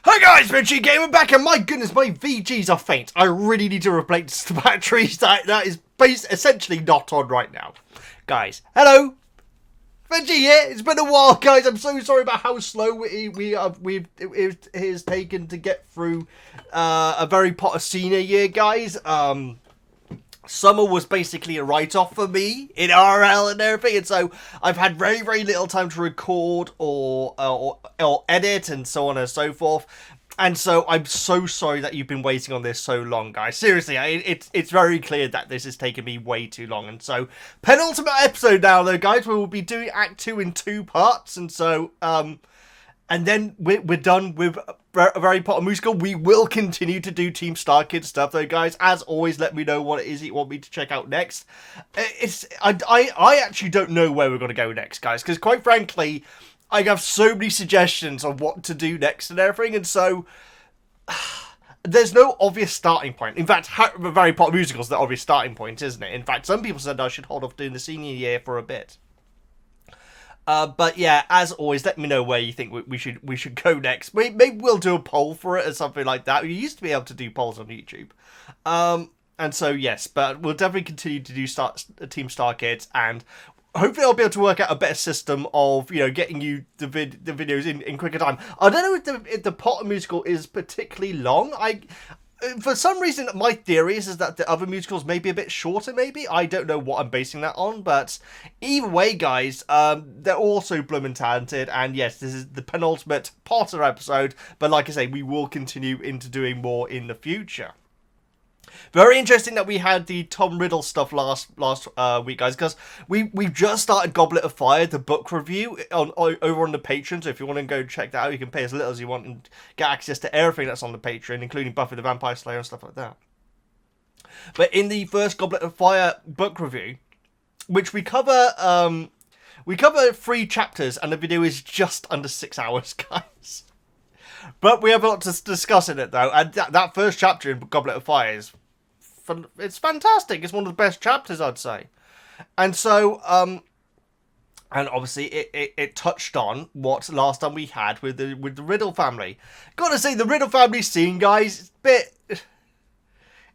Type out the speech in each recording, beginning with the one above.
Hi guys, Veggie Gamer back, and my goodness, my VGs are faint. I really need to replace the batteries. That is essentially not on right now. Guys, hello. Veggie here. It's been a while, guys. I'm so sorry about how slow it has taken to get through a very Potter senior year, guys. Summer was basically a write-off for me in RL and everything, and so I've had very, very little time to record or edit and so on and so forth. And so I'm so sorry that you've been waiting on this so long, guys. Seriously, it's very clear that this has taken me way too long. And so, penultimate episode now, though, guys. We will be doing Act 2 in 2 parts, and so and then we're done with a Harry Potter musical. We will continue to do Team Star Kids stuff, though, guys. As always, let me know what it is you want me to check out next. I actually don't know where we're going to go next, guys, because quite frankly, I have so many suggestions on what to do next and everything, and so there's no obvious starting point. In fact, Harry Potter musical is the obvious starting point, isn't it? In fact, some people said I should hold off doing the senior year for a bit. But yeah, as always, let me know where you think we should go next. Maybe we'll do a poll for it or something like that. We used to be able to do polls on YouTube. And so, yes, but we'll definitely continue to do Team Star Kids, and hopefully I'll be able to work out a better system of, you know, getting you the videos in quicker time. I don't know if the Potter musical is particularly long. For some reason, my theory is that the other musicals may be a bit shorter, maybe. I don't know what I'm basing that on, but either way, guys, they're all so blooming talented, and yes, this is the penultimate Potter episode, but like I say, we will continue into doing more in the future. Very interesting that we had the Tom Riddle stuff last week, guys, because we've just started Goblet of Fire, the book review, over on the Patreon, so if you want to go check that out, you can pay as little as you want and get access to everything that's on the Patreon, including Buffy the Vampire Slayer and stuff like that. But in the first Goblet of Fire book review, which we cover 3 chapters, and the video is just under 6 hours, guys. But we have a lot to discuss in it, though, and that first chapter in Goblet of Fire is it's fantastic. It's one of the best chapters, I'd say. And so, and obviously it touched on what last time we had with the Riddle family. Gotta say, the Riddle family scene, guys,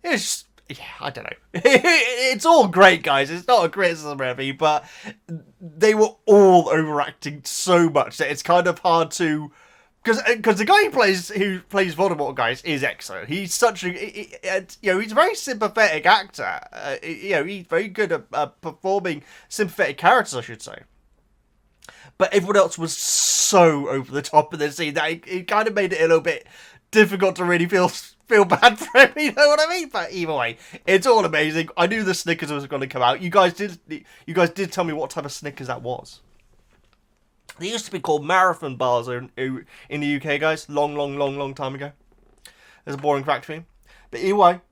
it's yeah, I don't know. It's all great, guys. It's not a criticism or anything, but they were all overacting so much that it's kind of hard to. Because the guy who plays Voldemort, guys, is excellent. He's such a, he's a very sympathetic actor. He's very good at performing sympathetic characters, I should say. But everyone else was so over the top of the scene that it kind of made it a little bit difficult to really feel bad for him. You know what I mean? But either way, it's all amazing. I knew the Snickers was going to come out. You guys did tell me what type of Snickers that was. They used to be called marathon bars in the UK, guys. Long time ago. There's a boring fact for you. But anyway,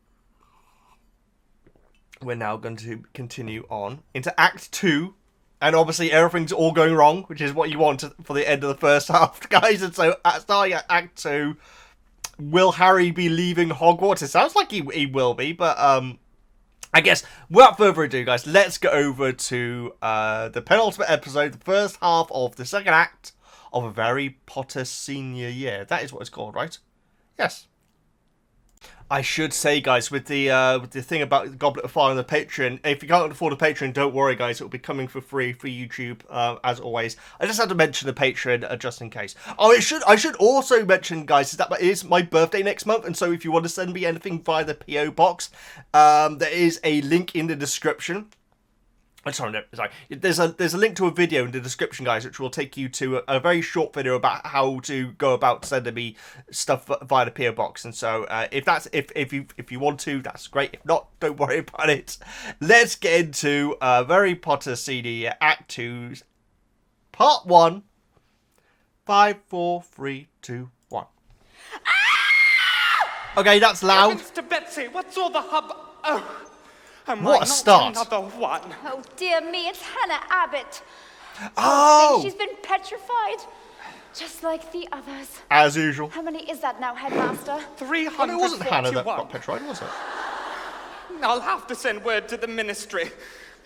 we're now going to continue on into Act 2. And obviously everything's all going wrong, which is what you want for the end of the first half, guys. And so, starting at Act 2, will Harry be leaving Hogwarts? It sounds like he will be, but I guess, without further ado, guys, let's go over to the penultimate episode, the first half of the second act of a Harry Potter senior year. That is what it's called, right? Yes. I should say, guys, with the thing about Goblet of Fire on the Patreon, if you can't afford a Patreon, don't worry, guys. It will be coming for free for YouTube, as always. I just had to mention the Patreon just in case. Oh, I should also mention, guys, that it is my birthday next month, and so if you want to send me anything via the PO box, there is a link in the description. Sorry. There's a link to a video in the description, guys, which will take you to a very short video about how to go about sending me stuff via the PO box. And so, if you want to, that's great. If not, don't worry about it. Let's get into Harry Potter CD Act 2, Part 1. 5, 4, 3, 2, 1. Okay, that's loud. Mr. Betsy, what's all the hub? Oh. What a start! Another one. Oh dear me, it's Hannah Abbott. Oh! She's been petrified, just like the others. As usual. How many is that now, Headmaster? 341. Well, it wasn't Hannah that got petrified, was it? I'll have to send word to the ministry.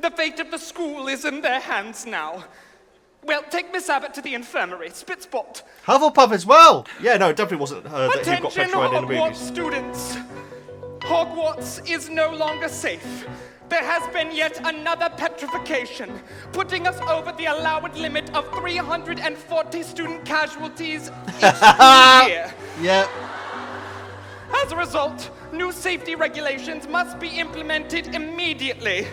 The fate of the school is in their hands now. Well, take Miss Abbott to the infirmary. Spitspot. Hufflepuff as well. Yeah, no, it definitely wasn't her that who got Attention, petrified in the Hogwarts movies. students. Hogwarts is no longer safe. There has been yet another petrification, putting us over the allowed limit of 340 student casualties each school year. Yeah. As a result, new safety regulations must be implemented immediately.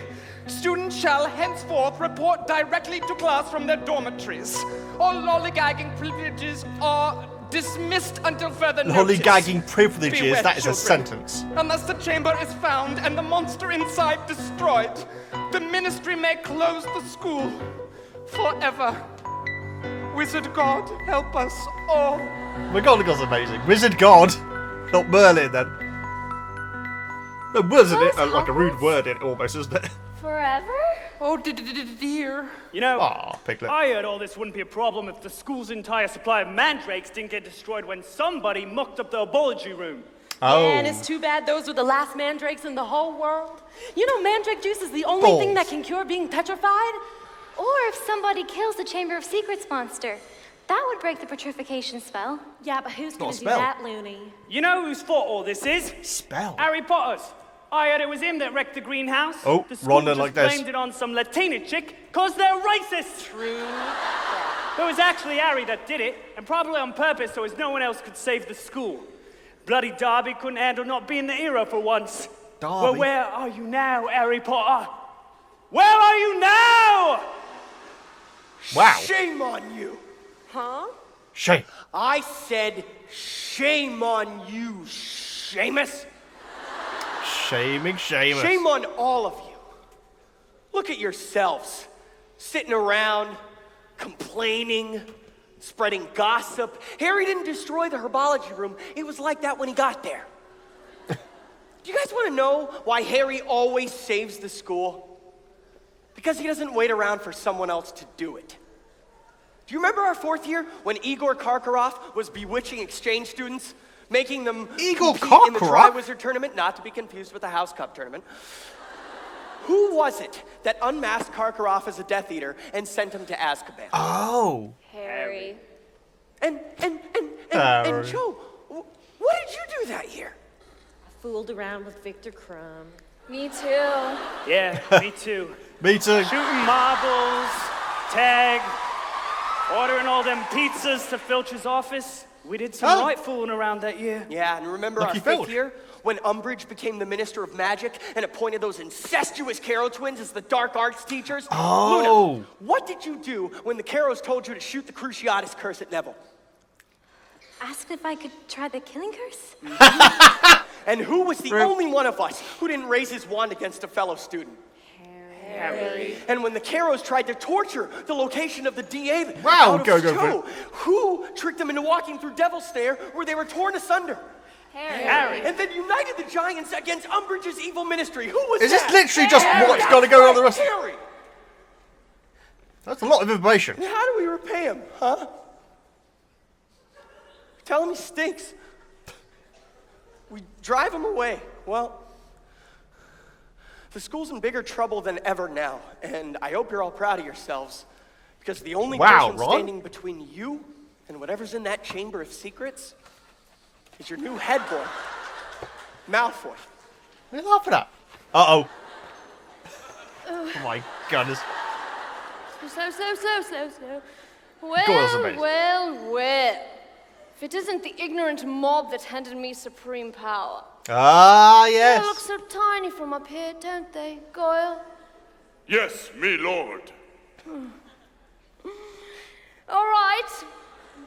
Students shall henceforth report directly to class from their dormitories. All lollygagging privileges are dismissed until further notice. Lollygagging privileges, Beware, that is a children. sentence. Unless the chamber is found and the monster inside destroyed, the ministry may close the school forever. Wizard God, help us all. McGonagall's amazing. Wizard God. Not Merlin, then. No, wizard, Close like a rude Hogwarts? word in it almost, isn't it? Forever? Oh, dear. You know, Aw, Piglet. I heard all this wouldn't be a problem if the school's entire supply of mandrakes didn't get destroyed when somebody mucked up the laboratory room. Oh. And it's too bad those were the last mandrakes in the whole world. You know, mandrake juice is the only thing that can cure being petrified. Or if somebody kills the Chamber of Secrets monster, that would break the petrification spell. Yeah, but who's not gonna a do spell. that, Looney? You know whose fault all this is? Spell. Harry Potter's. I heard it was him that wrecked the greenhouse. Oh, the school Ron just like this. blamed it on some Latina chick, cause they're racist. True. It was actually Harry that did it, and probably on purpose so as no one else could save the school. Bloody Darby couldn't handle not being the hero for once. Darby? Well, where are you now, Harry Potter? Where are you now? Wow. Shame on you. Huh? Shame. I said shame on you, Seamus. Shaming Seamus. Shame on all of you. Look at yourselves, sitting around, complaining, spreading gossip. Harry didn't destroy the herbology room. It was like that when he got there. Do you guys want to know why Harry always saves the school? Because he doesn't wait around for someone else to do it. Do you remember our fourth year when Igor Karkaroff was bewitching exchange students, making them Igor compete in the Karkaroff? Triwizard Tournament, not to be confused with the House Cup Tournament? Who was it that unmasked Karkaroff as a Death Eater and sent him to Azkaban? Oh. Harry. And Harry. Joe, what did you do that year? I fooled around with Victor Crumb. Me too. Yeah, me too. Me too. Shooting marbles, tag, ordering all them pizzas to Filch's office. We did some Oh. right fooling around that year. Yeah, and remember Lucky our fifth Filch. year when Umbridge became the Minister of Magic and appointed those incestuous Carrow twins as the dark arts teachers? Oh. Luna, what did you do when the Carrows told you to shoot the Cruciatus curse at Neville? Asked if I could try the killing curse? And who was the only one of us who didn't raise his wand against a fellow student? Harry. And when the Carrows tried to torture the location of the DA Wow, out of go show, who tricked them into walking through Devil's Stair where they were torn asunder? Harry. And then united the Giants against Umbridge's evil ministry. Who was Is this that? literally just what's going to go on the rest? Harry. That's a lot of information. And how do we repay him, huh? Tell him he stinks. We drive him away. Well, the school's in bigger trouble than ever now, and I hope you're all proud of yourselves, because the only Wow, person Ron? standing between you and whatever's in that chamber of secrets is your new head boy, Malfoy. What are you laughing at? Uh-oh. Oh my goodness. Slow. Goyle's amazing. Well. If it isn't the ignorant mob that handed me supreme power. Ah, They yes. look so tiny from up here, don't they, Goyle? Yes, me lord. All right.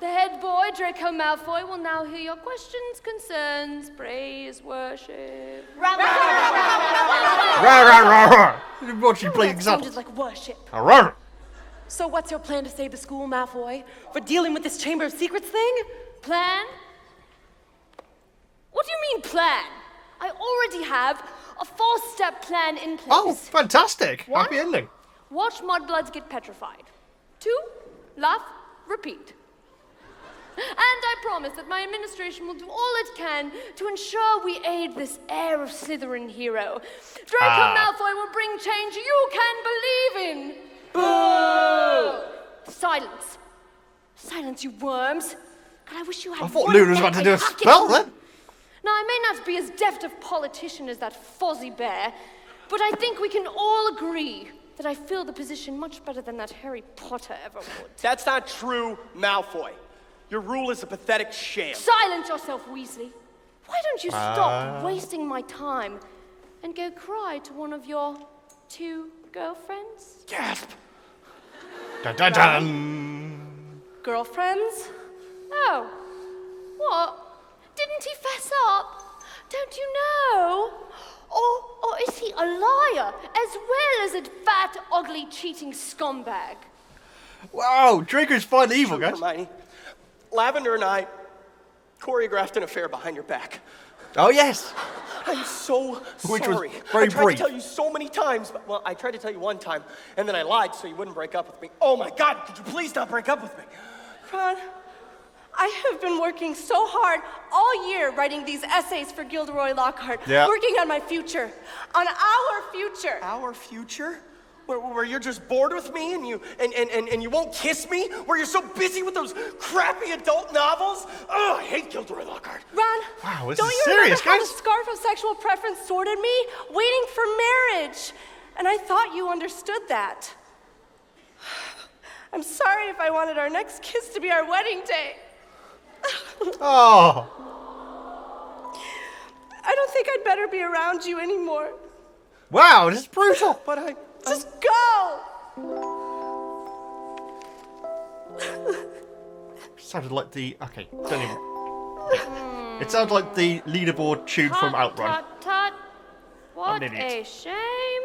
The head boy, Draco Malfoy, will now hear your questions, concerns, praise, worship. Rah, rah, rah, rah. What she playing That examples? sounded like worship. Rah. So what's your plan to save the school, Malfoy? For dealing with this Chamber of Secrets thing? Plan? What do you mean, plan? I already have a 4-step plan in place. Oh, fantastic. One, Happy ending. watch mudbloods get petrified. 2, laugh, repeat. And I promise that my administration will do all it can to ensure we aid this heir of Slytherin hero. Draco Malfoy will bring change you can believe in. Boo! Silence. Silence, you worms. God, I wish you had I thought one Luna was neck about to do a I'd hack it spell off. then. Now, I may not be as deft a politician as that Fozzie Bear, but I think we can all agree that I fill the position much better than that Harry Potter ever would. That's not true, Malfoy. Your rule is a pathetic sham. Silence yourself, Weasley. Why don't you stop wasting my time and go cry to one of your 2 girlfriends? Gasp! Dun, dun, dun. Girlfriends? Oh. What? Didn't he fess up? Don't you know? Or is he a liar as well as a fat, ugly, cheating scumbag? Wow, Draco's finally evil, guys. Hermione, Lavender and I choreographed an affair behind your back. Oh, yes. I'm so Which was sorry. very I tried brief. to tell you so many times, but, well, I tried to tell you one time, and then I lied so you wouldn't break up with me. Oh my God, could you please not break up with me? Ron, I have been working so hard all year writing these essays for Gilderoy Lockhart, Yeah. working on my future, on our future. Our future? Where you're just bored with me and you won't kiss me? Where you're so busy with those crappy adult novels? Oh, I hate Gilderoy Lockhart. Ron, Wow, this don't is you serious, remember how guys. the scarf of sexual preference sorted me? Waiting for marriage. And I thought you understood that. I'm sorry if I wanted our next kiss to be our wedding day. Oh. I don't think I'd better be around you anymore. Wow, this is brutal. But Just go! Sounded like the... Okay, don't even... It sounds like the leaderboard tune from Tut, Outrun. tut, tut. What an idiot. a shame.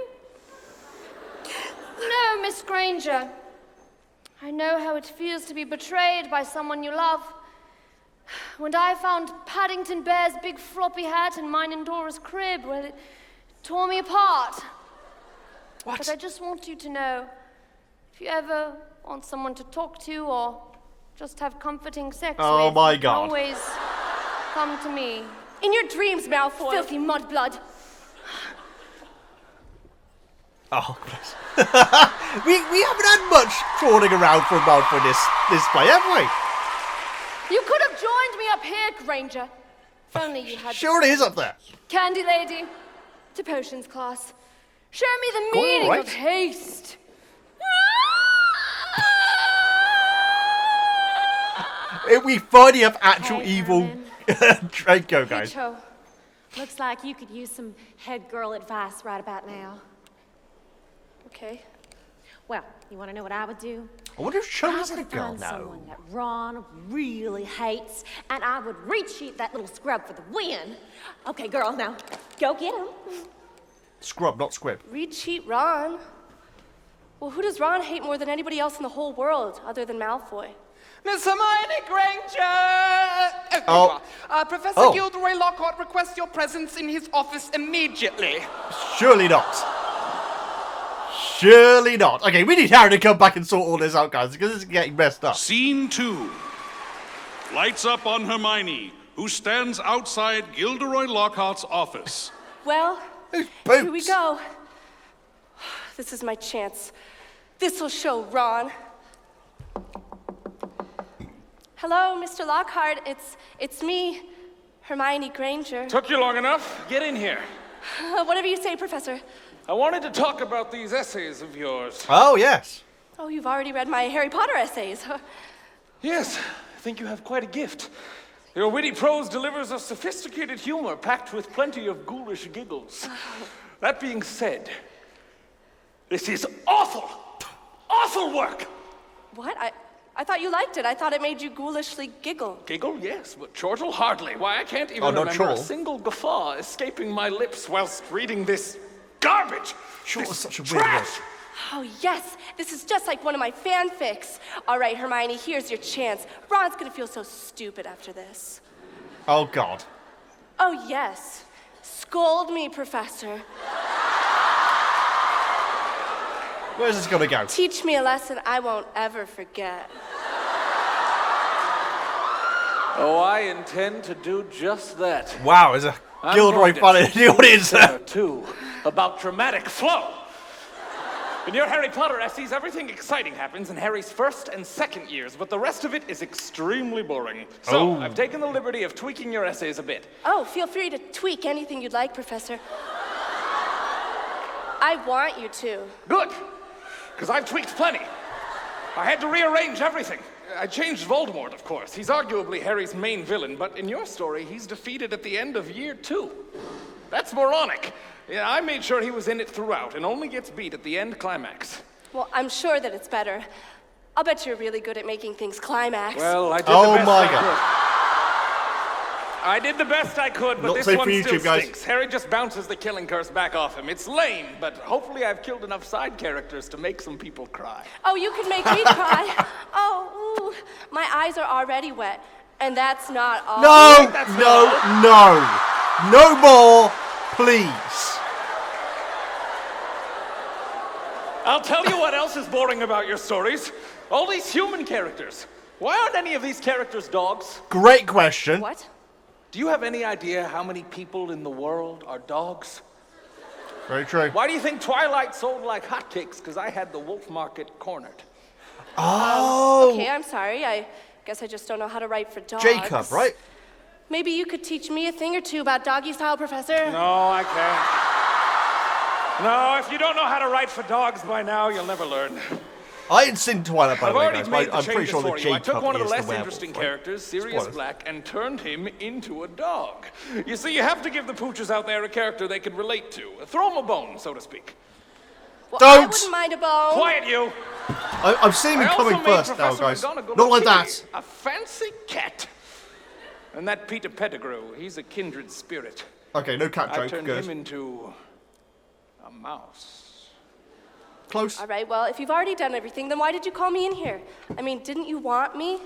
No, Miss Granger. I know how it feels to be betrayed by someone you love. When I found Paddington Bear's big floppy hat in mine and Dora's crib, well, it tore me apart. What? But I just want you to know, if you ever want someone to talk to or just have comforting sex Oh with, my you can God. always come to me. In your dreams, Malfoy. Filthy mudblood. Oh, bless. we haven't had much crawling around for a mouth for this play, have we? You could have joined me up here, Granger. If only you had Sure it is up there. Candy Lady to potions class. Show me the Go meaning right. of haste. We finally have actual Hey, evil Herman. Draco, guys. Cho. Looks like you could use some head girl advice right about now. Okay. Well, you want to know what I would do? I wonder if Cho I is a would girl find now. someone that Ron really hates, and I would re-cheat that little scrub for the win. Okay, girl, now go get him. Scrub, not squib. Re-cheat Ron? Well, who does Ron hate more than anybody else in the whole world, other than Malfoy? Miss Hermione Granger! Oh. Professor Oh. Gilderoy Lockhart requests your presence in his office immediately. Surely not. Surely not. Okay, we need Harry to come back and sort all this out, guys, because this is getting messed up. Scene 2. Lights up on Hermione, who stands outside Gilderoy Lockhart's office. Well, Those here we boots. go. This is my chance. This'll show Ron. Hello, Mr. Lockhart. It's me, Hermione Granger. Took you long enough. Get in here. Whatever you say, Professor. I wanted to talk about these essays of yours. Oh, yes. Oh, you've already read my Harry Potter essays. Yes, I think you have quite a gift. Your witty prose delivers a sophisticated humor packed with plenty of ghoulish giggles. That being said, this is awful! Awful work! What? I thought you liked it. I thought it made you ghoulishly giggle. Giggle, yes, but chortle hardly. Why, I can't even Oh, not remember a chortle. single guffaw escaping my lips whilst reading this garbage. Chortle This is such a weird trash. word. Oh, yes. This is just like one of my fanfics. All right, Hermione, here's your chance. Ron's gonna feel so stupid after this. Oh, God. Oh, yes. Scold me, Professor. Where's this going to go? Teach me a lesson I won't ever forget. Oh, I intend to do just that. Wow, there's a I'm Gilderoy going to fan in teach the audience you, there. too, about dramatic flow. In your Harry Potter essays, everything exciting happens in Harry's first and second years, but the rest of it is extremely boring. So, I've taken the liberty of tweaking your essays a bit. Oh, feel free to tweak anything you'd like, Professor. I want you to. Good, because I've tweaked plenty. I had to rearrange everything. I changed Voldemort, of course. He's arguably Harry's main villain, but in your story, he's defeated at the end of year 2. That's moronic. Yeah, I made sure he was in it throughout and only gets beat at the end climax. Well, I'm sure that it's better. I'll bet you're really good at making things climax. Well, I did the best I God. could. I did the best I could, but Not this safe one for still YouTube, guys. stinks. Harry just bounces the killing curse back off him. It's lame, but hopefully I've killed enough side characters to make some people cry. Oh, you can make me cry. Oh, ooh, my eyes are already wet, and that's not all. No more, please. I'll tell you what else is boring about your stories. All these human characters. Why aren't any of these characters dogs? Great question. What? Do you have any idea how many people in the world are dogs? Very true. Why do you think Twilight sold like hotcakes? Because I had the wolf market cornered. Oh. Okay, I'm sorry. I guess I just don't know how to write for dogs. Jacob, right? Maybe you could teach me a thing or two about doggy style, Professor? No, I can't. No, if you don't know how to write for dogs by now, you'll never learn. I ain't seen Twilight, by I've the way, already guys, made but the I'm pretty changes sure for that you. I Jacob took one of the is less werewolf, interesting right? characters, Sirius Spoilers. Black, and turned him into a dog. You see, you have to give the poochers out there a character they can relate to. Throw them a bone, so to speak. Well, Don't. I wouldn't mind a bone. Quiet, you! I'm seeing him I also coming made first now, Professor guys. McGonagall Not a like kitty, that. A fancy cat. And that Peter Pettigrew, he's a kindred spirit. Okay, no cat I joke. turned Good. him into a mouse. Close. All right, well, if you've already done everything, then why did you call me in here? I mean, didn't you want me?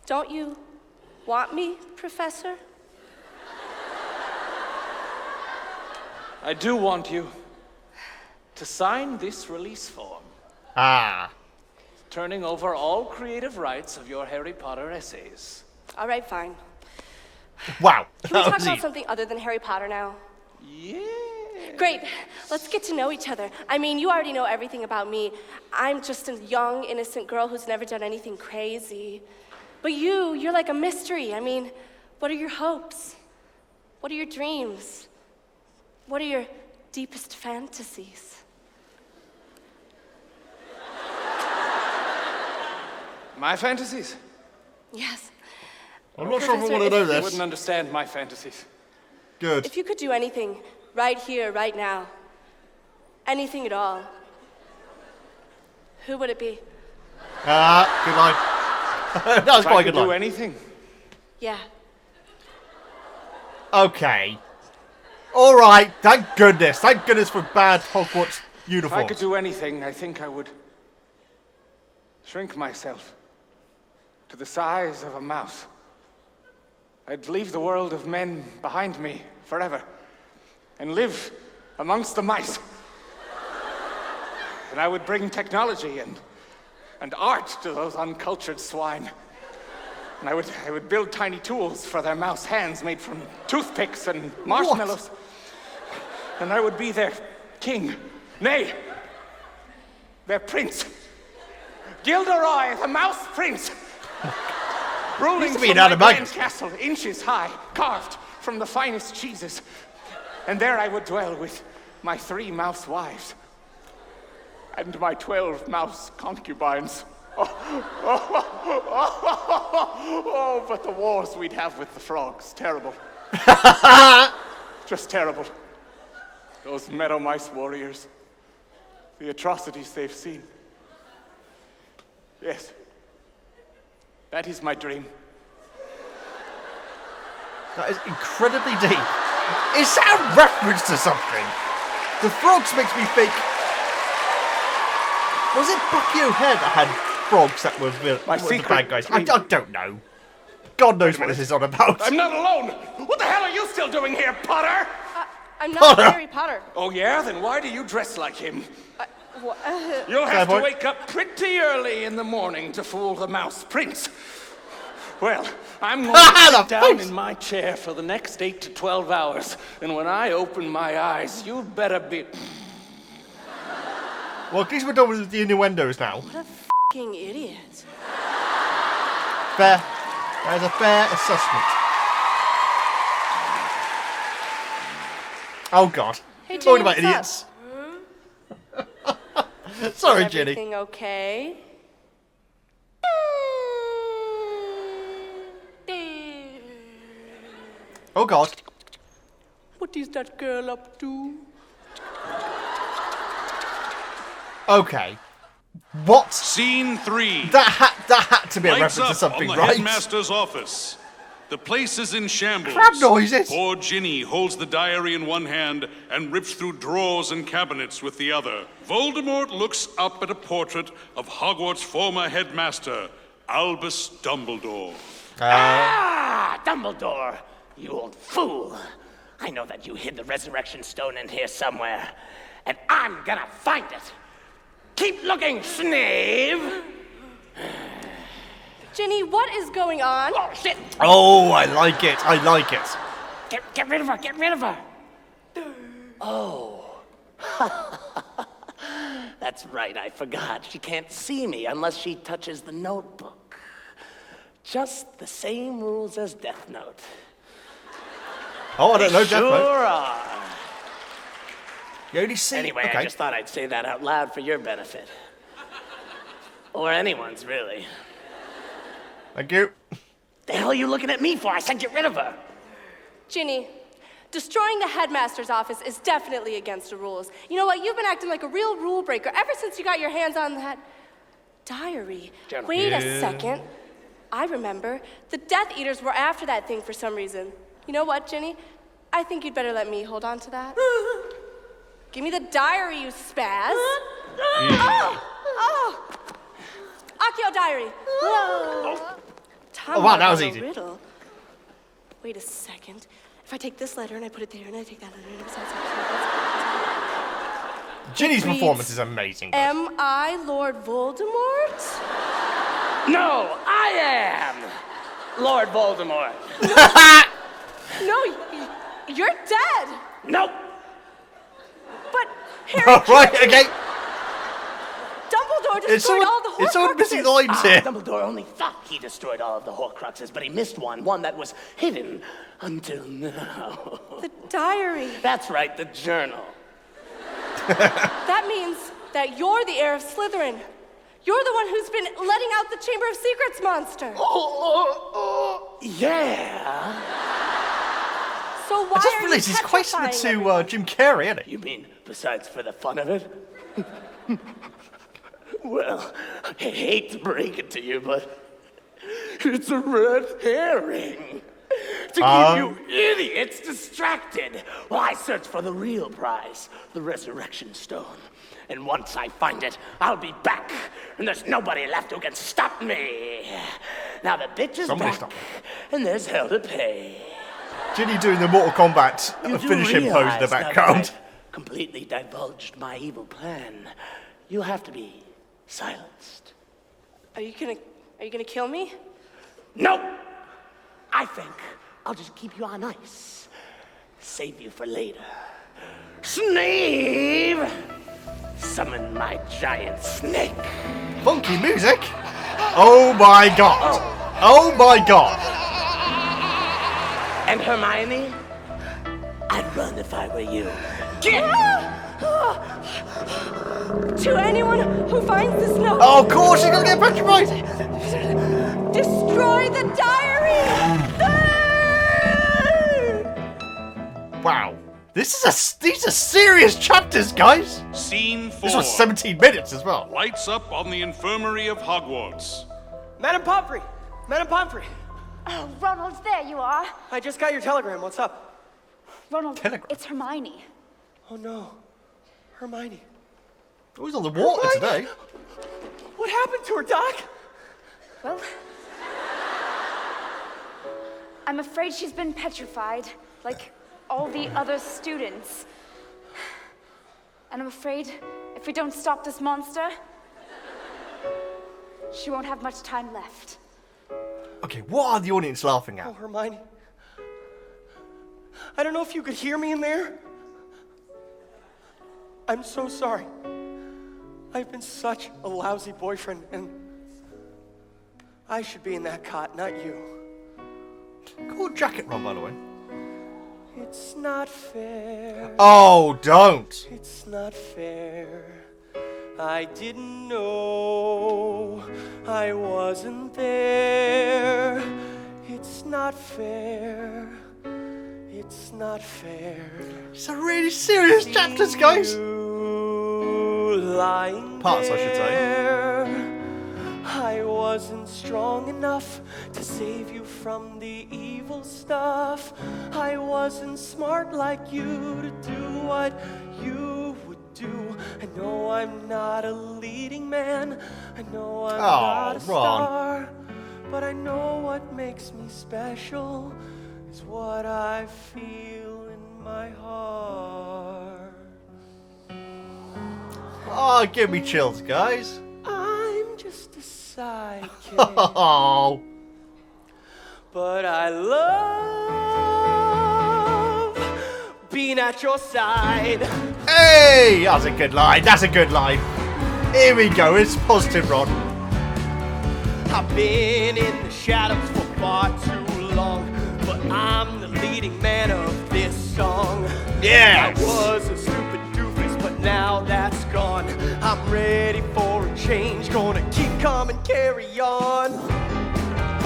Don't you want me, Professor? I do want you to sign this release form, Ah. turning over all creative rights of your Harry Potter essays. All right, fine. Wow. Can we talk That was about easy. something other than Harry Potter now? Yeah. Great. Let's get to know each other. I mean, you already know everything about me. I'm just a young, innocent girl who's never done anything crazy. But you're like a mystery. I mean, what are your hopes? What are your dreams? What are your deepest fantasies? My fantasies? Yes. I'm not sure if I Professor, want to know You this. wouldn't understand my fantasies. Good. If you could do anything right here, right now, anything at all, who would it be? Good line. That was If I quite a could good do line. anything. Yeah. Okay. All right. Thank goodness. Thank goodness for bad Hogwarts If I uniforms. could do anything, I think I would shrink myself to the size of a mouse. I'd leave the world of men behind me forever and live amongst the mice. And I would bring technology and art to those uncultured swine. And I would build tiny tools for their mouse hands made from toothpicks and marshmallows. And I would be their king. Nay, their prince. Gilderoy, the mouse prince. Ruling Used to be from an my grand animagus. castle, inches high, carved from the finest cheeses. And there I would dwell with my 3 mouse wives and my 12 mouse concubines. Oh, but the wars we'd have with the frogs, terrible. Just terrible. Those meadow mice warriors, the atrocities they've seen. Yes, that is my dream. That is incredibly deep. Is that a reference to something? The frogs makes me think. Was it Bucky O'Hare that had frogs that were the secret bad guys? I dream. don't know. God knows what this is on about. I'm not alone. What the hell are you still doing here, Potter? I'm not Potter. Harry Potter. Oh yeah? Then why do you dress like him? What? You'll have to point. wake up pretty early in the morning to fool the mouse prince. Well, I'm going to The sit down face. in my chair for the next 8 to 12 hours, and when I open my eyes, you'd better be... Well, at least we're done with the innuendos now. What a f***ing idiot. Fair. That is a fair assessment. Oh, God. Hey, Talking Ginny, about what's idiots. Sorry, Is Ginny. everything okay? Oh, God. What is that girl up to? Okay. What? Scene 3. That had to be a Lights reference to up something, on the right? headmaster's office. The place is in shambles. Crab noises. Poor Ginny holds the diary in one hand and rips through drawers and cabinets with the other. Voldemort looks up at a portrait of Hogwarts' former headmaster, Albus Dumbledore. Ah, Dumbledore, you old fool. I know that you hid the resurrection stone in here somewhere, and I'm gonna find it. Keep looking, Snape. Ginny, what is going on? Oh, shit. Oh, I like it. I like it. Get rid of her, get rid of her. Oh. That's right, I forgot. She can't see me unless she touches the notebook. Just the same rules as Death Note. Oh, I don't know, Death Note. Sure are. You only see... Anyway, okay. I just thought I'd say that out loud for your benefit. Or anyone's, really. Thank you. The hell are you looking at me for? I said get rid of her. Ginny, destroying the headmaster's office is definitely against the rules. You know what? You've been acting like a real rule breaker ever since you got your hands on that diary. Journal. Wait Yeah. a second. I remember. The Death Eaters were after that thing for some reason. You know what, Ginny? I think you'd better let me hold on to that. Give me the diary, you spaz. Oh! Accio diary. Oh, wow, that was easy. Riddle. Wait a second. If I take this letter and I put it there and I take that letter and Ginny's reads, performance is amazing. guys. Am I Lord Voldemort? No, I am Lord Voldemort. No, you're dead. Nope. But Harry, Oh, right, okay. Dumbledore It's destroyed someone, all the it's someone missing Horcruxes. lines here. Dumbledore only thought he destroyed all of the Horcruxes, but he missed one that was hidden until now. The diary. That's right, the journal. That means that you're the heir of Slytherin. You're the one who's been letting out the Chamber of Secrets monster. Yeah. So why I just are you realised he's quite similar petrifying to Jim Carrey, isn't he? You mean besides for the fun of it? Well, I hate to break it to you, but it's a red herring. To keep you idiots distracted while I search for the real prize, the Resurrection Stone. And once I find it, I'll be back, and there's nobody left who can stop me. Now the bitch is Somebody back, stop me. and there's hell to pay. Ginny doing the Mortal Kombat You do finishing pose in realize the now that background. I've completely divulged my evil plan. You have to be silenced. Are you gonna kill me? Nope. I think I'll just keep you on ice. Save you for later. Snape! Summon my giant snake. Funky music. Oh my god. Oh my god. And Hermione, I'd run if I were you. To anyone who finds this note, Oh, of course she's gonna get petrified. destroy the diary! Wow. These are serious chapters, guys. Scene 4. This was 17 minutes as well. Lights up on the infirmary of Hogwarts. Madam Pomfrey! Madam Pomfrey! Oh, Ronald, there you are. I just got your telegram. What's up? Ronald, Telegram. it's Hermione. Oh no. Hermione. Oh, he's on the water today. What happened to her, Doc? Well, I'm afraid she's been petrified, like all the other students. And I'm afraid if we don't stop this monster, she won't have much time left. Okay, what are the audience laughing Oh, at? Hermione. I don't know if you could hear me in there. I'm so sorry. I've been such a lousy boyfriend, and I should be in that cot, not you. Cool jacket, Ron, by the way. It's not fair. Oh, don't. It's not fair. I didn't know I wasn't there. It's not fair. It's not fair. It's a really serious chapters, guys. Parts, I should say. I wasn't strong enough to save you from the evil stuff. I wasn't smart like you to do what you would do. I know I'm not a leading man. I know I'm not a star. But I know what makes me special is what I feel in my heart. Oh, give me chills, guys. I'm just a sidekick. Oh. But I love being at your side. Hey, that's a good line. That's a good line. Here we go. It's positive, Ron. I've been in the shadows for far too long, but I'm the leading man of this song. Yes. I was a stupid doofus, but now that's gone. I'm ready for a change. Gonna keep calm and carry on.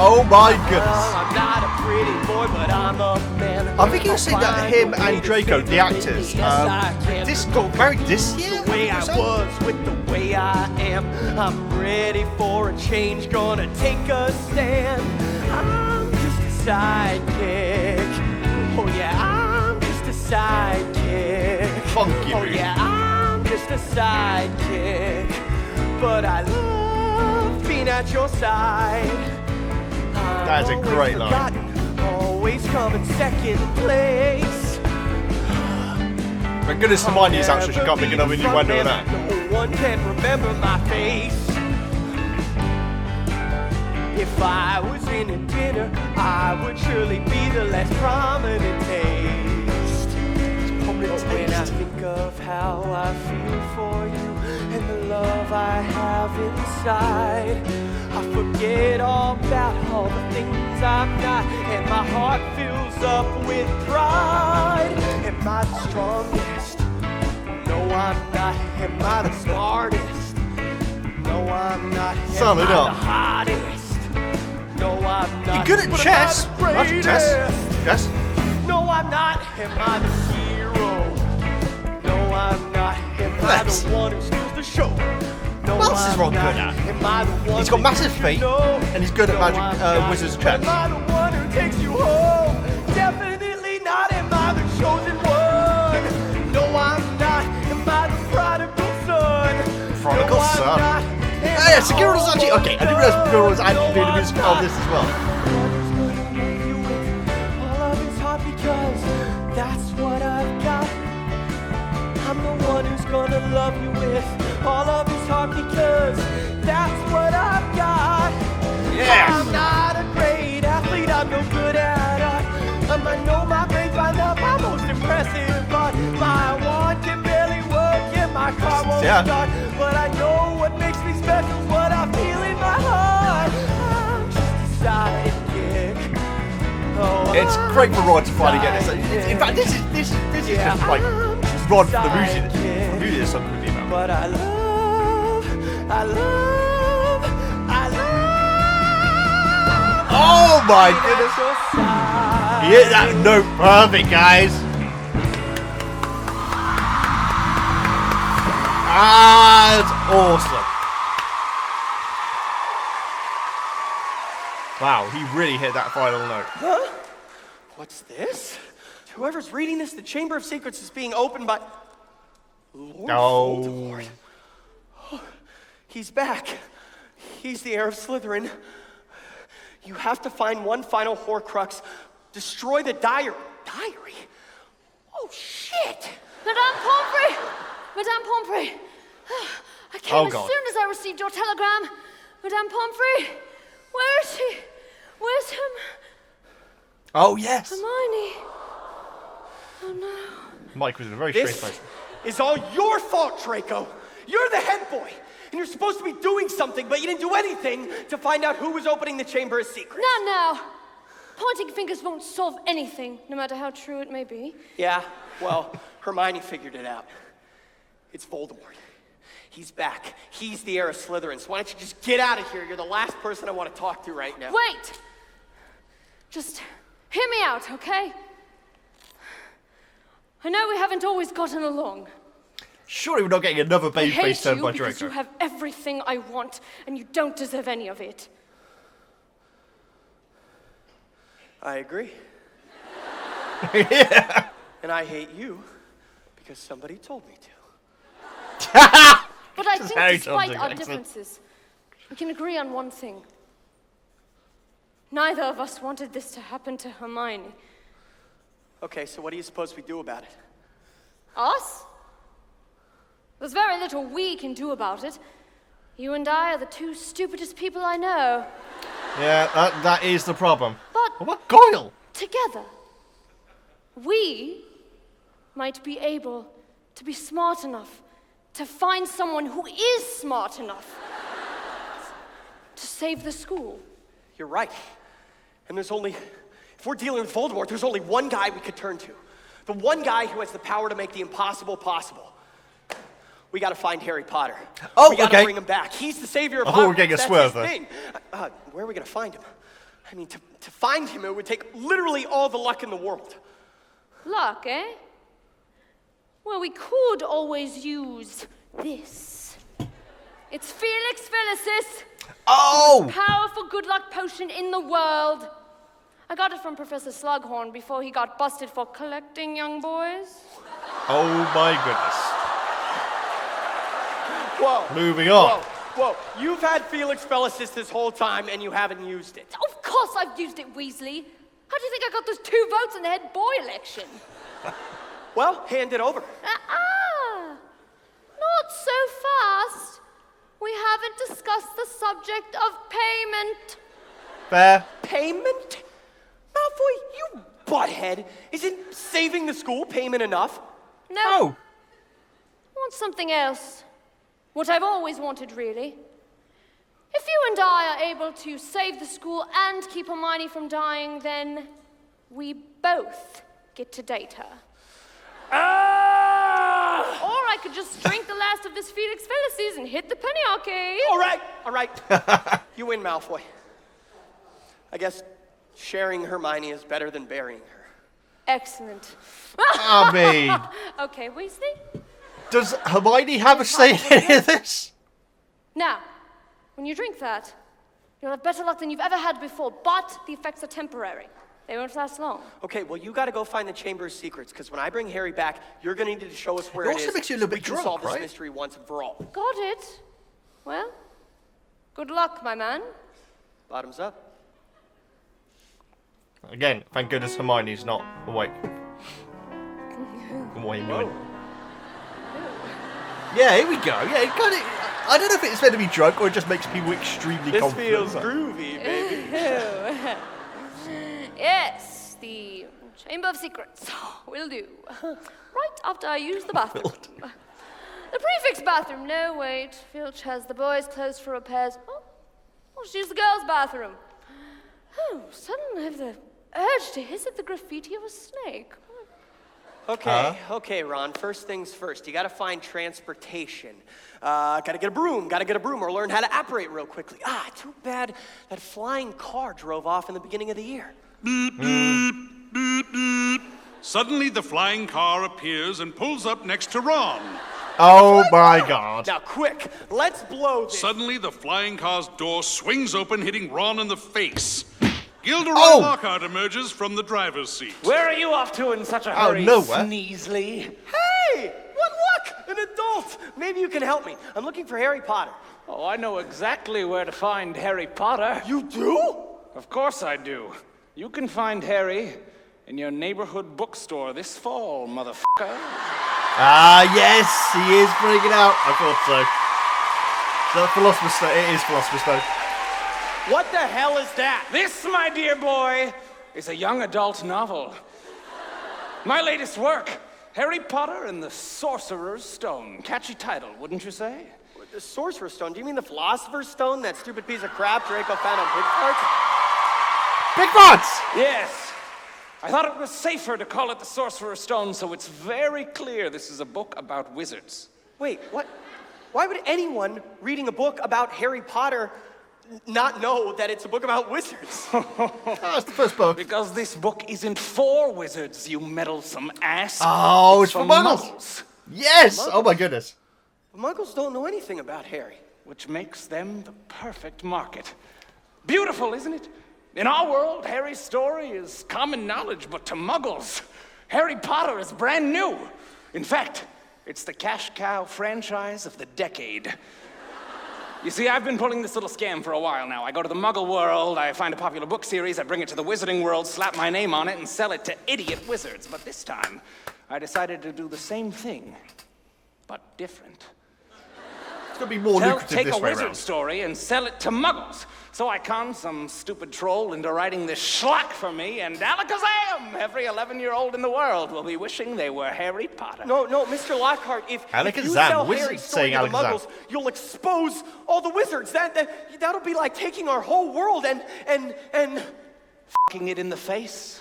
Oh my goodness. I'm not a pretty boy, but I'm a man. I think you see that him and Draco, the actors, this got married this year? The way I was with the way I am. I'm ready for a change, gonna take a stand. I'm just a sidekick. Oh yeah, I'm just a sidekick. Funky. Oh yeah, I'm just a sidekick. But I love being at your side. That is a great line. Always come in second place. Thank goodness Hermione's out so she can't make another innuendo of that. No one can remember my face. If I was in a dinner, I would surely be the less prominent taste. But when I think of how I feel for you and the love I have inside, I forget all about all the things I'm not, and my heart fills up with pride. Am I the strongest? No, I'm not. Am I the smartest? No, I'm not. Am I the hottest? No, I'm not. You're good at chess. Magic chess. Yes. No, I'm not. Am I the hero? No, I'm not. Am I the one who steals the show? No, what else is Ron good at? He's got massive feet, and he's good at magic wizard's chess. Am I the one who takes you home? Definitely not. Am I the chosen one? No, I'm not. Am I the prodigal son? Prodigal son? Hey, Segura's actually... Okay, I didn't realize Segura was actually doing the music of this as well. All of it's hot because that's what I've got. I'm the one who's gonna love you with all of his heart because that's what I've got. Yes. I'm not a great athlete, I'm no good at art. I know my brain's by now my most impressive part. My one can barely work and my car won't start. But I know what makes me special is what I feel in my heart. I'm just a sidekick. Oh, It's great for Ron to finally get this. In fact, this is just like Ron for the music. Music is something to be about. But I love. Oh my goodness! He hit that note perfect, guys. That's awesome. Wow, he really hit that final note. Huh? What's this? Whoever's reading this, the Chamber of Secrets is being opened by Lord Voldemort. Oh, he's back. He's the heir of Slytherin. You have to find one final Horcrux. Destroy the diary. Diary? Oh, shit! Madame Pomfrey! Madame Pomfrey! I came as soon as I received your telegram. Madame Pomfrey! Where is he? Where's him? Oh, yes. Hermione. Oh, no. Mike was in a very strange place. This is all your fault, Draco. You're the head boy, and you're supposed to be doing something, but you didn't do anything to find out who was opening the Chamber of Secrets. Now. Pointing fingers won't solve anything, no matter how true it may be. Yeah, well, Hermione figured it out. It's Voldemort. He's back. He's the heir of Slytherin, so why don't you just get out of here? You're the last person I want to talk to right now. Wait! Just hear me out, okay? I know we haven't always gotten along. Surely we're not getting another babyface turned by because Draco. you have everything I want, and you don't deserve any of it. I agree. Yeah. And I hate you because somebody told me to. But I think despite our differences, we can agree on one thing. Neither of us wanted this to happen to Hermione. Okay, so what do you suppose we do about it? Us? There's very little we can do about it. You and I are the two stupidest people I know. Yeah, that is the problem. But what Goyle? Together, we might be able to be smart enough to find someone who is smart enough to save the school. You're right. And there's only, if we're dealing with Voldemort, there's only one guy we could turn to. The one guy who has the power to make the impossible possible. We gotta find Harry Potter. Oh, we gotta okay. bring him back. He's the savior of I thought we were Hogwarts. getting a That's swerve his there. thing. Where are we gonna find him? I mean, to find him, it would take literally all the luck in the world. Luck, eh? Well, we could always use this. It's Felix Felicis. Oh! Powerful good luck potion in the world. I got it from Professor Slughorn before he got busted for collecting young boys. Oh my goodness. Whoa. Moving on. Whoa. You've had Felix Felicis this whole time and you haven't used it. Of course I've used it, Weasley. How do you think I got those 2 votes in the head boy election? Well, hand it over. Not so fast. We haven't discussed the subject of payment. Fair. Payment? Malfoy, you butthead. Isn't saving the school payment enough? No. Oh. I want something else. What I've always wanted, really. If you and I are able to save the school and keep Hermione from dying, then we both get to date her. Or I could just drink the last of this Felix Felicis and hit the penny arcade. All right. You win, Malfoy. I guess sharing Hermione is better than burying her. Excellent. I mean, Okay, Weasley. does Hermione have a say in any of this? Now, when you drink that, you'll have better luck than you've ever had before, but the effects are temporary. They won't last long. Okay, well, you gotta go find the Chamber of Secrets, because when I bring Harry back, you're gonna need to show us where It it also is. makes you a little We bit can drunk, solve right? this mystery once and for all. Got it. Well, good luck, my man. Bottoms up. Again, thank goodness Hermione's not awake. What are you doing? Yeah, here we go. Yeah, it kind of. I don't know if it's meant to be drunk or it just makes people extremely This confident. feels groovy, baby. Yes, the Chamber of Secrets. Will do. Right after I use the bathroom. The prefix bathroom. No, wait. Filch has the boys' clothes for repairs. Oh, I'll just use the girls' bathroom. Oh, suddenly I have the urge to hiss at the graffiti of a snake. Okay, Ron. First things first. You gotta find transportation. Gotta get a broom, or learn how to apparate real quickly. Too bad that flying car drove off in the beginning of the year. Beep, beep, beep, beep. Suddenly, the flying car appears and pulls up next to Ron. Oh my god. Now, quick, let's blow this. Suddenly, the flying car's door swings open, hitting Ron in the face. Gilderoy Lockhart emerges from the driver's seat. Where are you off to in such a hurry, nowhere. Sneasley? Hey, what luck! An adult! Maybe you can help me. I'm looking for Harry Potter. Oh, I know exactly where to find Harry Potter. You do? Of course I do. You can find Harry in your neighborhood bookstore this fall, motherfucker. Yes, he is bringing it out. I thought so. Is that Philosopher's Stone? It is Philosopher's Stone. What the hell is that? This, my dear boy, is a young adult novel. My latest work. Harry Potter and the Sorcerer's Stone. Catchy title, wouldn't you say? The Sorcerer's Stone? Do you mean the Philosopher's Stone? That stupid piece of crap Draco found on Pigfarts? Pigfarts! Yes. I thought it was safer to call it the Sorcerer's Stone, so it's very clear this is a book about wizards. Wait, what? Why would anyone reading a book about Harry Potter not know that it's a book about wizards? That's the first book. Because this book isn't for wizards, you meddlesome ass. Oh, it's for muggles. Yes! Muggles? Oh my goodness. Muggles don't know anything about Harry. Which makes them the perfect market. Beautiful, isn't it? In our world, Harry's story is common knowledge, but to muggles, Harry Potter is brand new. In fact, it's the cash cow franchise of the decade. You see, I've been pulling this little scam for a while now. I go to the Muggle world, I find a popular book series, I bring it to the Wizarding world, slap my name on it, and sell it to idiot wizards. But this time, I decided to do the same thing, but different. It's going to be more lucrative Take this a way wizard around. story and sell it to muggles. So I con some stupid troll into writing this schlock for me, and alakazam! Every 11-year-old in the world will be wishing they were Harry Potter. No, Mr. Lockhart, if you Alakazam, sell wizards Harry's story saying to the alakazam. Muggles, you'll expose all the wizards. That'll be like taking our whole world and F***ing it in the face.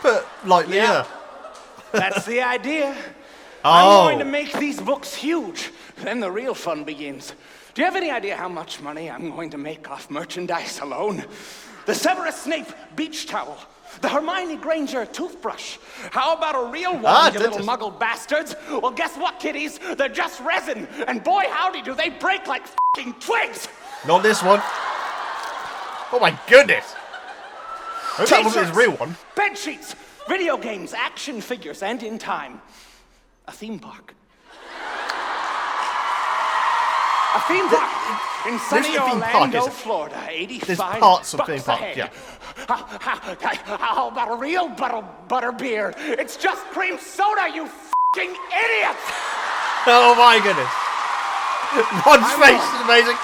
But lightly, yeah. That's the idea. Oh. I'm going to make these books huge. Then the real fun begins. Do you have any idea how much money I'm going to make off merchandise alone? The Severus Snape beach towel. The Hermione Granger toothbrush. How about a real one, you little muggle bastards? Well, guess what, kiddies? They're just resin. And boy, howdy, do they break like f***ing twigs. Not this one. Oh my goodness. I hope that wasn't his real one. Bed sheets, video games, action figures, and in time, a theme park. A theme park in sunny Orlando, Florida, 85 There's parts of bucks theme park, a head. yeah. How about a real butter beer? It's just cream soda, you f***ing idiots! Oh my goodness. Ron's face is amazing.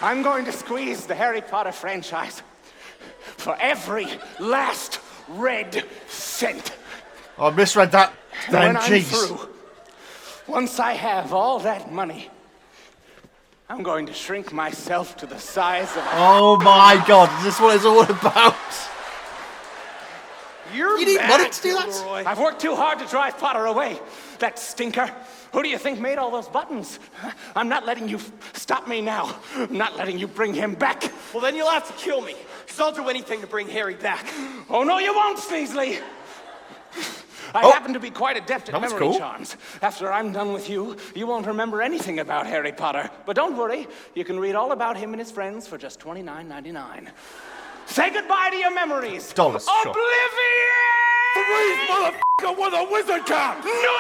I'm going to squeeze the Harry Potter franchise for every last red cent. I misread that. When Damn I'm cheese. through, once I have all that money, I'm going to shrink myself to the size of a... Oh my god, is this what it's all about? You need money to do that? Gilderoy. I've worked too hard to drive Potter away. That stinker. Who do you think made all those buttons? I'm not letting you stop me now. I'm not letting you bring him back. Well, then you'll have to kill me, because I'll do anything to bring Harry back. Oh, no, you won't, Sneasley. I happen to be quite adept at memory charms. After I'm done with you, you won't remember anything about Harry Potter. But don't worry, you can read all about him and his friends for just $29.99. Say goodbye to your memories. Dollars, sure. Oblivion! Freeze, motherfucker, with a wizard cap! No!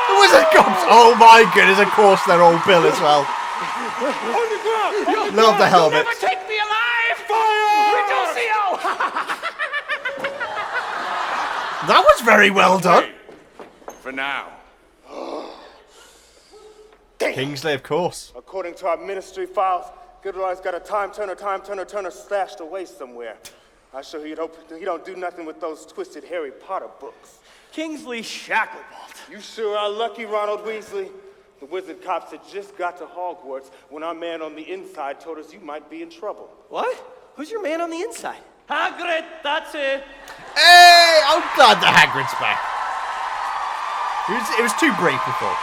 The wizard comes. Oh my goodness, of course they're all Bill as well. On the ground! Love the helmet. You'll never take me alive! Fire! Reducio! That was very well done. For now. Kingsley, of course. According to our ministry files, Gilderoy's got a time turner stashed away somewhere. I'm sure he don't do nothing with those twisted Harry Potter books. Kingsley Shacklebolt. You sure are lucky, Ronald Weasley. The wizard cops had just got to Hogwarts when our man on the inside told us you might be in trouble. What? Who's your man on the inside? Hagrid, that's it. Hey, I'm glad the Hagrid's back. It was too brief before.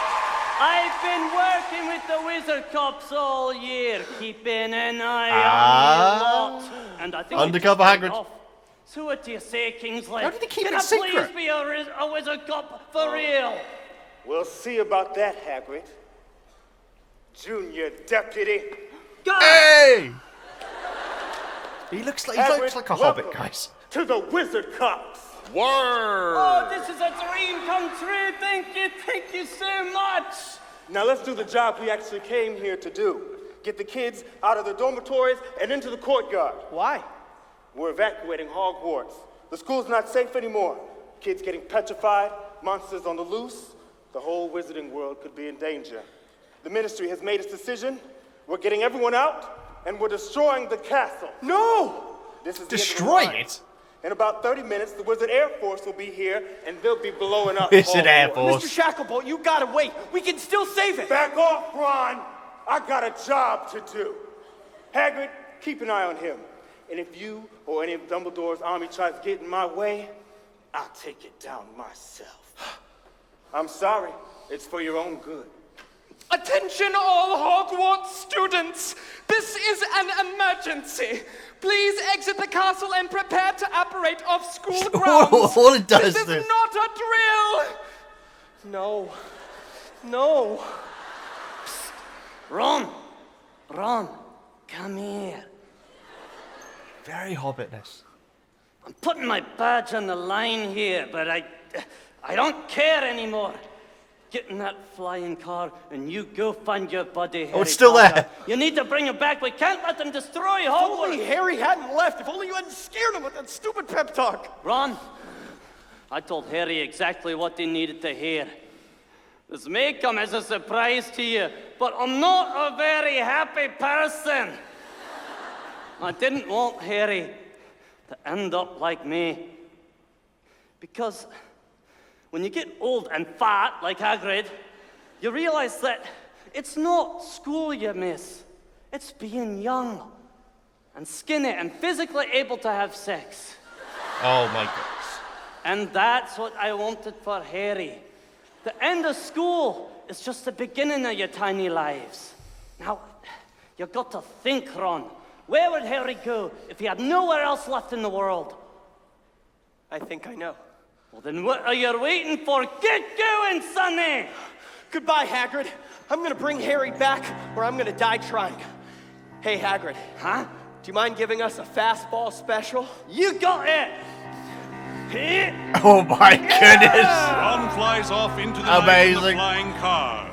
I've been working with the wizard cops all year, keeping an eye on you lot. And I think Undercover Hagrid. off. So what do you say, Kingsley? How did he keep Can it I secret? please be a wizard cop for real? We'll see about that, Hagrid. Junior Deputy. Hey! He looks like Hagrid, a hobbit, welcome guys. To the wizard cops. Word! Oh, this is a dream come true. Thank you so much. Now let's do the job we actually came here to do. Get the kids out of the dormitories and into the courtyard. Why? We're evacuating Hogwarts. The school's not safe anymore. Kids getting petrified, monsters on the loose. The whole wizarding world could be in danger. The ministry has made its decision. We're getting everyone out, and we're destroying the castle. No! This is the end of the Destroying line. it? In about 30 minutes, the Wizard Air Force will be here, and they'll be blowing up Wizard Air Hogwarts. Force. Mr. Shacklebolt, you gotta wait. We can still save it. Back off, Ron. I got a job to do. Hagrid, keep an eye on him. And if you or any of Dumbledore's army tries to get in my way, I'll take it down myself. I'm sorry. It's for your own good. Attention all Hogwarts students! This is an emergency. Please exit the castle and prepare to operate off school grounds. All it does This is not a drill! No. No. Ron! Ron, come here. Very hobbitness. I'm putting my badge on the line here, but I don't care anymore. Get in that flying car and you go find your buddy, Harry Oh, it's still Potter. there. You need to bring him back. We can't let them destroy If only Hogwarts. Harry hadn't left. If only you hadn't scared him with that stupid pep talk. Ron, I told Harry exactly what they needed to hear. This may come as a surprise to you, but I'm not a very happy person. I didn't want Harry to end up like me. Because when you get old and fat, like Hagrid, you realize that it's not school you miss. It's being young and skinny and physically able to have sex. Oh my goodness. And that's what I wanted for Harry. The end of school is just the beginning of your tiny lives. Now, you've got to think, Ron. Where would Harry go if he had nowhere else left in the world? I think I know. Well, then what are you waiting for? Get going, Sonny! Goodbye, Hagrid. I'm gonna bring Harry back, or I'm gonna die trying. Hey, Hagrid. Huh? Do you mind giving us a fastball special? You got it! Hit! Oh my goodness. Ron flies off into the night in the Amazing. flying car.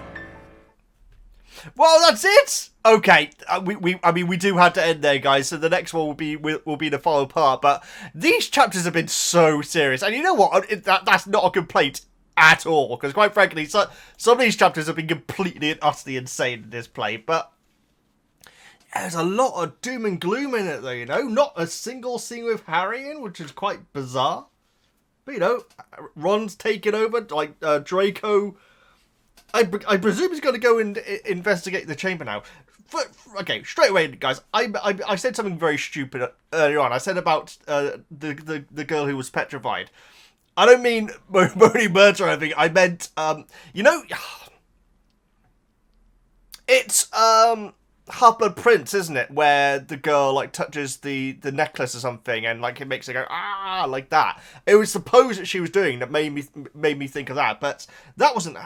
Well, that's it. Okay, we do have to end there, guys. So the next one will be the final part. But these chapters have been so serious, and you know what? That's not a complaint at all. Because quite frankly, some of these chapters have been completely and utterly insane in this play. But there's a lot of doom and gloom in it, though. You know, not a single scene with Harry in, which is quite bizarre. But you know, Ron's taken over. Like Draco. I presume he's going to go and investigate the chamber now. Okay, straight away, guys. I said something very stupid earlier on. I said about the girl who was petrified. I don't mean Moni Murder or anything. I meant you know, it's Half-Blood Prince, isn't it? Where the girl like touches the necklace or something, and like it makes her go ah like that. It was the pose that she was doing that made me think of that, but that wasn't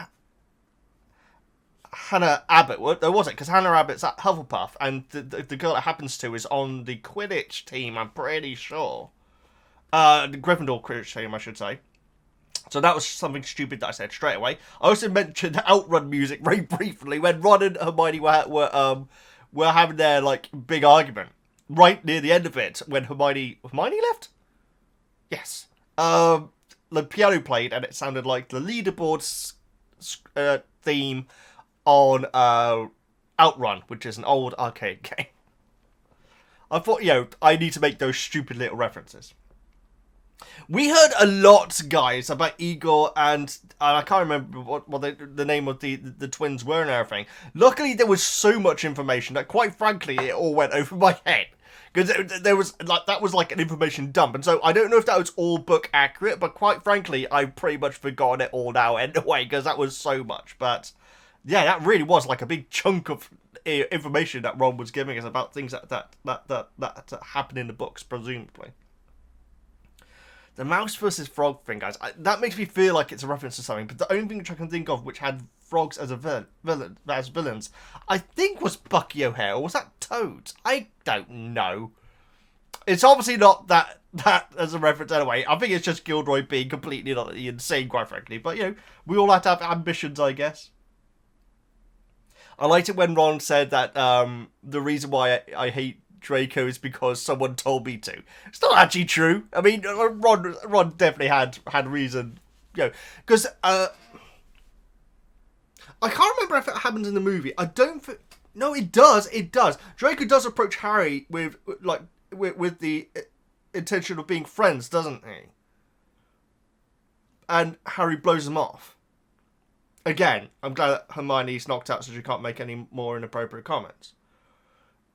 Hannah Abbott, was it? Because Hannah Abbott's at Hufflepuff, and the girl it happens to is on the Quidditch team, I'm pretty sure. The Gryffindor Quidditch team, I should say. So that was something stupid that I said straight away. I also mentioned Outrun music very briefly when Ron and Hermione were having their like big argument right near the end of it when Hermione left? Yes. The piano played and it sounded like the leaderboard theme on Outrun, which is an old arcade game. I thought, you know, I need to make those stupid little references. We heard a lot, guys, about Igor and I can't remember what the name of the twins were and everything. Luckily, there was so much information that, quite frankly, it all went over my head. Because there was like that was like an information dump, and so I don't know if that was all book accurate, but quite frankly, I've pretty much forgotten it all now anyway, because that was so much. But yeah, that really was like a big chunk of information that Ron was giving us about things that happen in the books, presumably. The mouse versus frog thing, guys, that makes me feel like it's a reference to something, but the only thing which I can think of which had frogs as villains, I think was Bucky O'Hare, or was that Toad? I don't know. It's obviously not that as a reference anyway. I think it's just Gilderoy being completely insane, quite frankly. But, you know, we all have to have ambitions, I guess. I liked it when Ron said that the reason why I hate Draco is because someone told me to. It's not actually true. I mean, Ron definitely had reason, you know, because I can't remember if it happens in the movie. I don't think. No, it does. It does. Draco does approach Harry with the intention of being friends, doesn't he? And Harry blows him off. Again, I'm glad that Hermione's knocked out so she can't make any more inappropriate comments.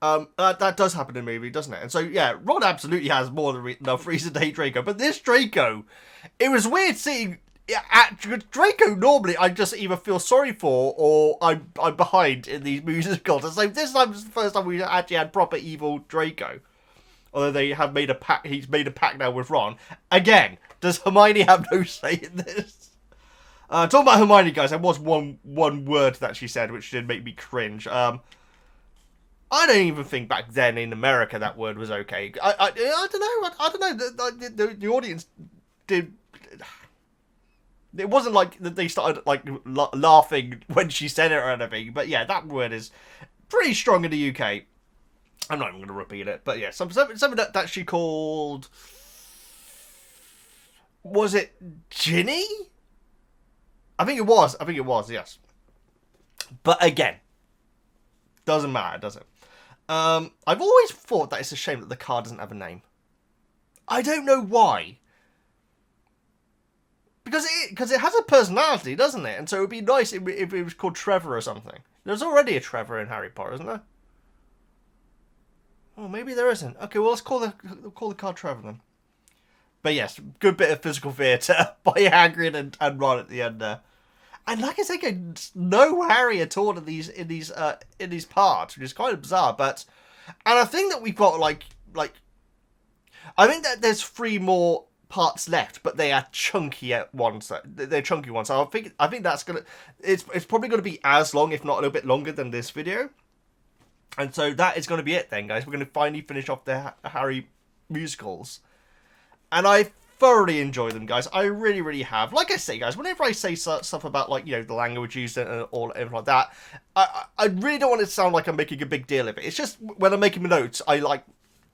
That does happen in the movie, doesn't it? And so, yeah, Ron absolutely has more than enough reason to hate Draco. But this Draco, it was weird seeing... Draco, normally, I just either feel sorry for or I'm behind in these musicals. And so this time was the first time we actually had proper evil Draco. Although they have made a pact, he's made a pact now with Ron. Again, does Hermione have no say in this? Talking about Hermione, guys, there was one word that she said which did make me cringe. I don't even think back then in America that word was okay. I don't know. I don't know. The audience did. It wasn't like they started like laughing when she said it or anything. But yeah, that word is pretty strong in the UK. I'm not even going to repeat it. But yeah, something that she called. Was it Ginny? I think it was. Yes. But again, doesn't matter, does it? I've always thought that it's a shame that the car doesn't have a name. I don't know why. Because it has a personality, doesn't it? And so it would be nice if it was called Trevor or something. There's already a Trevor in Harry Potter, isn't there? Oh, maybe there isn't. Okay, well, let's call the car Trevor then. But yes, good bit of physical theatre by Hagrid and Ron at the end there. And like I said, no Harry at all in these parts, which is kind of bizarre. And I think that we've got like I think that there's 3 more parts left, but they are chunky ones. They're chunky ones. So I think that's gonna. It's probably gonna be as long, if not a little bit longer than this video. And so that is gonna be it then, guys. We're gonna finally finish off the Harry musicals. And I thoroughly enjoy them, guys. I really, really have. Like I say, guys, whenever I say stuff about, like, you know, the language used and all everything like that, I really don't want it to sound like I'm making a big deal of it. It's just when I'm making my notes, I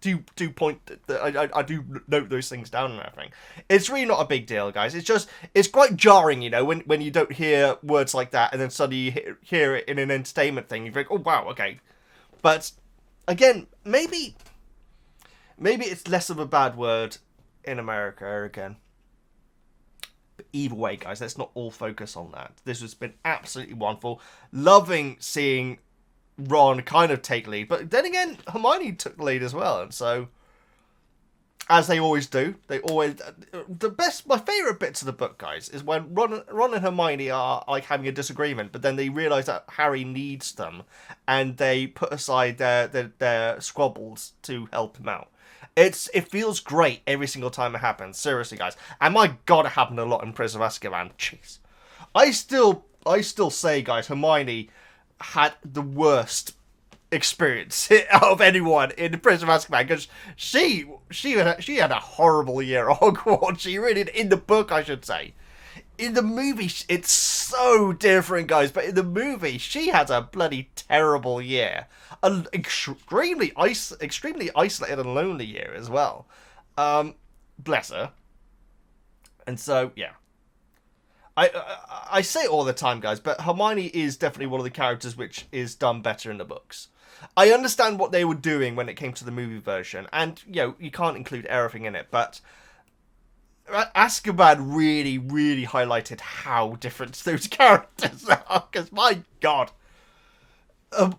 do point. I do note those things down and everything. It's really not a big deal, guys. It's just it's quite jarring, you know, when you don't hear words like that and then suddenly you hear it in an entertainment thing. You think, oh wow, okay. But again, maybe it's less of a bad word in America again. But either way, guys, let's not all focus on that. This has been absolutely wonderful. Loving seeing Ron kind of take lead. But then again, Hermione took the lead as well. And so, as they always do, my favourite bits of the book, guys, is when Ron and Hermione are like having a disagreement, but then they realise that Harry needs them, and they put aside their squabbles to help him out. It feels great every single time it happens. Seriously, guys. And my God, it happened a lot in Prisoner of Azkaban. Jeez. I still say, guys, Hermione had the worst experience out of anyone in Prisoner of Azkaban, because she had a horrible year at Hogwarts. She really did. In the book, I should say. In the movie, it's so different, guys. But in the movie, she had a bloody terrible year. An extremely isolated and lonely year as well. Bless her. And so, yeah. I say it all the time, guys, but Hermione is definitely one of the characters which is done better in the books. I understand what they were doing when it came to the movie version, and, you know, you can't include everything in it, but Azkaban really, really highlighted how different those characters are, because, my God.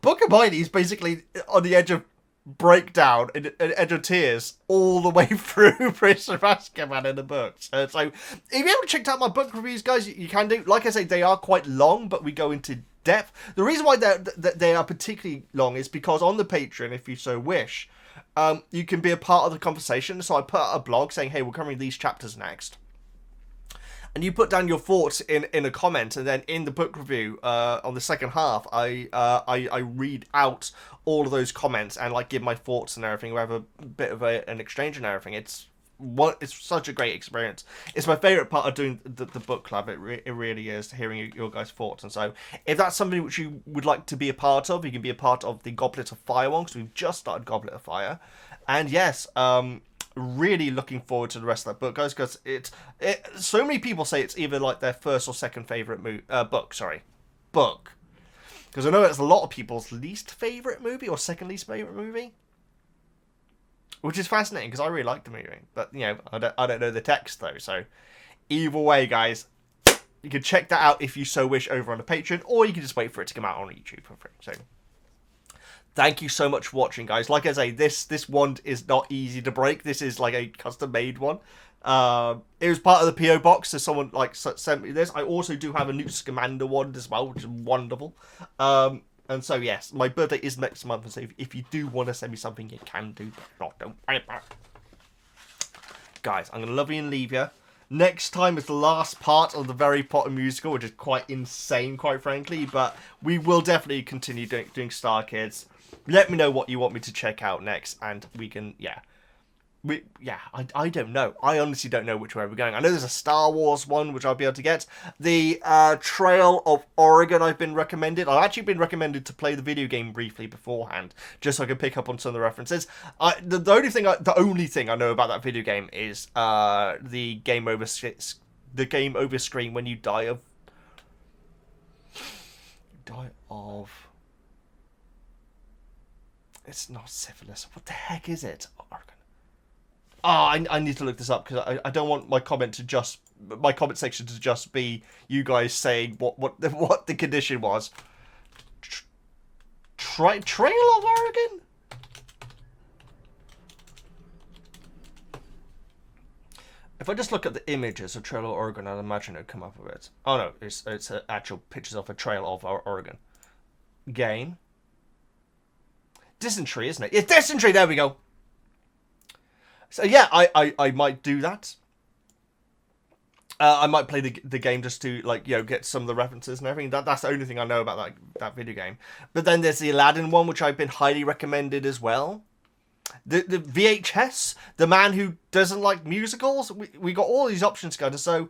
Book of Hermione is basically on the edge of breakdown and edge of tears all the way through Prisoner of Azkaban in the books. So if you haven't checked out my book reviews, guys, you can do. Like I say, they are quite long, but we go into depth. The reason why they are particularly long is because on the Patreon, if you so wish, you can be a part of the conversation. So I put out a blog saying, hey, we're covering these chapters next. And you put down your thoughts in a comment, and then in the book review on the second half, I read out all of those comments and like give my thoughts and everything. We have a bit of an exchange and everything. It's such a great experience. It's my favourite part of doing the book club. It really is, hearing your guys' thoughts. And so, if that's something which you would like to be a part of, you can be a part of the Goblet of Fire one, because we've just started Goblet of Fire. And yes, really looking forward to the rest of that book, guys, because so many people say it's either like their first or second favourite book. Because I know it's a lot of people's least favourite movie or second least favourite movie. which is fascinating because I really like the movie. But, you know, I don't know the text, though. So, either way, guys, you can check that out if you so wish over on the Patreon, or you can just wait for it to come out on YouTube for free. So, thank you so much for watching, guys. Like I say, this wand is not easy to break. This is like a custom-made one. It was part of the PO box, so someone like sent me this. I also do have a new Scamander wand as well, which is wonderful. And so yes, my birthday is next month, and so if you do want to send me something, you can do. But don't worry about it. Guys, I'm gonna love you and leave you. Next time is the last part of the Very Potter musical, which is quite insane, quite frankly. But we will definitely continue doing Star Kids. Let me know what you want me to check out next, and we can, I don't know. I honestly don't know which way we're going. I know there's a Star Wars one, which I'll be able to get. The Trail of Oregon I've been recommended. I've actually been recommended to play the video game briefly beforehand, just so I can pick up on some of the references. The only thing I know about that video game is the game over screen when you die of... It's not syphilis. What the heck is it? Oregon. Oh, I need to look this up because I don't want my comment section to just be you guys saying what the condition was. Trail of Oregon? If I just look at the images of Trail of Oregon, I'd imagine it'd come up with it. Oh no, it's actual pictures of a Trail of Oregon. Game. Dysentery, isn't it? It's dysentery, there we go. So yeah, I might do that. I might play the game just to, like, you know, get some of the references and everything. That's the only thing I know about that video game. But then there's the Aladdin one, which I've been highly recommended as well. The VHS, the man who doesn't like musicals. We got all these options, guys. So,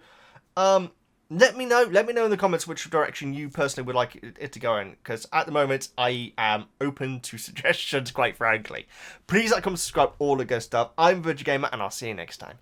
let me know in the comments which direction you personally would like it to go in, because at the moment I am open to suggestions, quite frankly. Please like, comment, subscribe, all the good stuff. I'm VEGGIEKNIGHTS, and I'll see you next time.